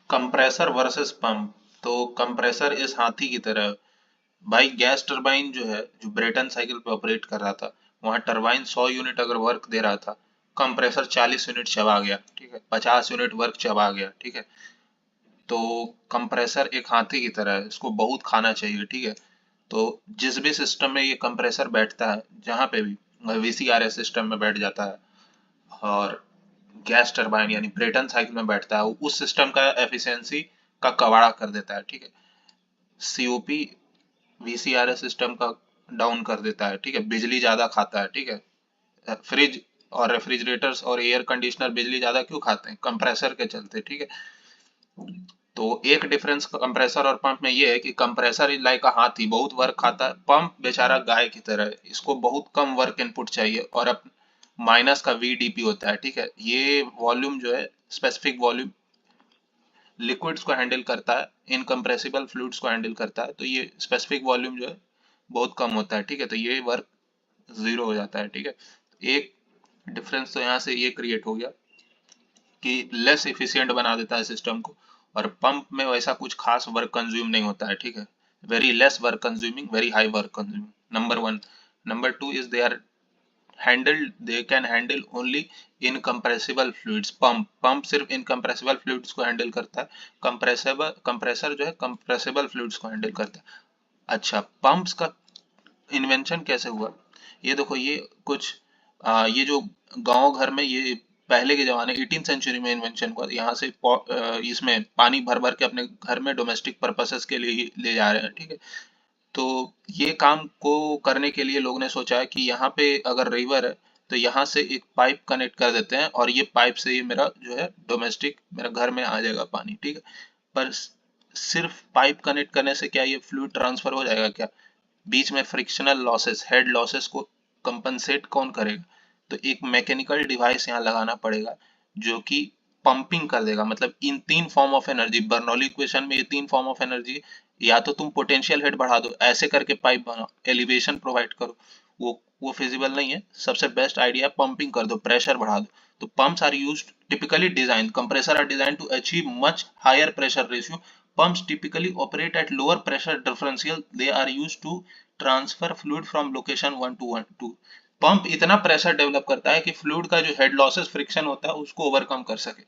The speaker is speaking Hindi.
Compressor versus pump. तो कंप्रेसर इस हाथी की तरह। भाई गैस टरबाइन जो है, जो ब्रेटन साइकिल पे ऑपरेट कर रहा था, वहां टरबाइन 100 यूनिट अगर वर्क दे रहा था, कंप्रेसर 40 यूनिट चबा गया, ठीक है, 50 यूनिट वर्क चबा गया, ठीक है। तो कंप्रेसर एक हाथी की तरह है, इसको बहुत खाना चाहिए, ठीक है। तो जिस भी सिस्टम में ये कंप्रेसर बैठता है, जहाँ पे भी वीसीआरएस सिस्टम में बैठ जाता है, और गैस टरबाइन यानी ब्रेटन साइकिल में बैठता है, उस सिस्टम का एफिशिएंसी का कबाड़ा कर देता है, ठीक है। सीओपी वीसीआरएस सिस्टम का डाउन कर देता है, ठीक है, बिजली ज्यादा खाता है, ठीक है। फ्रिज और रेफ्रिजरेटर्स और एयर कंडीशनर बिजली ज्यादा क्यों खाते हैं? कंप्रेसर के चलते, ठीक है। तो एक डिफरेंस कंप्रेसर और पंप में ये है कि कंप्रेसर इज लाइक अ हाथी, बहुत वर्क खाता है। पंप बेचारा गाय की तरह है, इसको बहुत कम वर्क इनपुट चाहिए, और अब माइनस का वीडीपी होता है, ठीक है। ये वॉल्यूम जो है, स्पेसिफिक वॉल्यूम लिक्विड्स को हैंडल करता है, इनकम्प्रेसिबल फ्लूइड्स को हैंडल करता है, तो ये स्पेसिफिक वॉल्यूम जो है बहुत कम होता है, ठीक है। तो ये वर्क जीरो हो जाता है, ठीक है। एक डिफरेंस तो यहाँ से ये क्रिएट हो गया कि लेस इफिशिएंट बना देता है सिस्टम को, और पंप में वैसा कुछ खास वर्क कंज्यूम नहीं होता है, ठीक है। Very less work consuming, very high work consuming, number one. Number two is they are handled, they can handle only incompressible fluids. Pump सिर्फ इनकम्प्रेसिबल फ्लूइड्स को हैंडल करता है, कंप्रेसर जो है कंप्रेसिबल फ्लूइड्स को हैंडल करता है। अच्छा, पंप्स का इन्वेंशन कैसे हुआ? ये देखो, ये कुछ ये जो गांव घर में, ये पहले के जमाने 18 सेंचुरी में इन्वेंशन हुआ। यहाँ से इसमें पानी भर भर के अपने घर में डोमेस्टिक पर्पसेस के लिए ही ले जा रहे हैं, ठीक है। तो ये काम को करने के लिए लोग ने सोचा है कि यहाँ पे अगर रिवर है, तो यहाँ से एक पाइप कनेक्ट कर देते हैं, और ये पाइप से ये मेरा जो है डोमेस्टिक मेरा घर में आ जाएगा पानी, ठीक है। पर सिर्फ पाइप कनेक्ट करने से क्या ये फ्लूइड ट्रांसफर हो जाएगा क्या? बीच में फ्रिक्शनल लॉसेस, हेड लॉसेस को कंपनसेट कौन करेगा? तो एक मैकेनिकल डिवाइस यहाँ लगाना पड़ेगा, जो कि पंपिंग कर देगा। मतलब इन तीन form of energy, Bernoulli equation में ये तीन फॉर्म ऑफ एनर्जी, या तो तुम पोटेंशियल हेड बढ़ा दो, ऐसे करके पाइप बनाओ, एलिवेशन प्रोवाइड करो, वो फिजिबल नहीं है। सबसे बेस्ट आइडिया, पंपिंग कर दो, प्रेशर बढ़ा दो। तो pumps are used, typically designed, compressor are designed to achieve much higher pressure ratio. Pumps typically operate at lower pressure differential. They are used to transfer fluid from location one to one to। Pump इतना प्रेशर डेवलप करता है कि फ्लूइड का जो हेड लॉसेस फ्रिक्शन होता है उसको ओवरकम कर सके।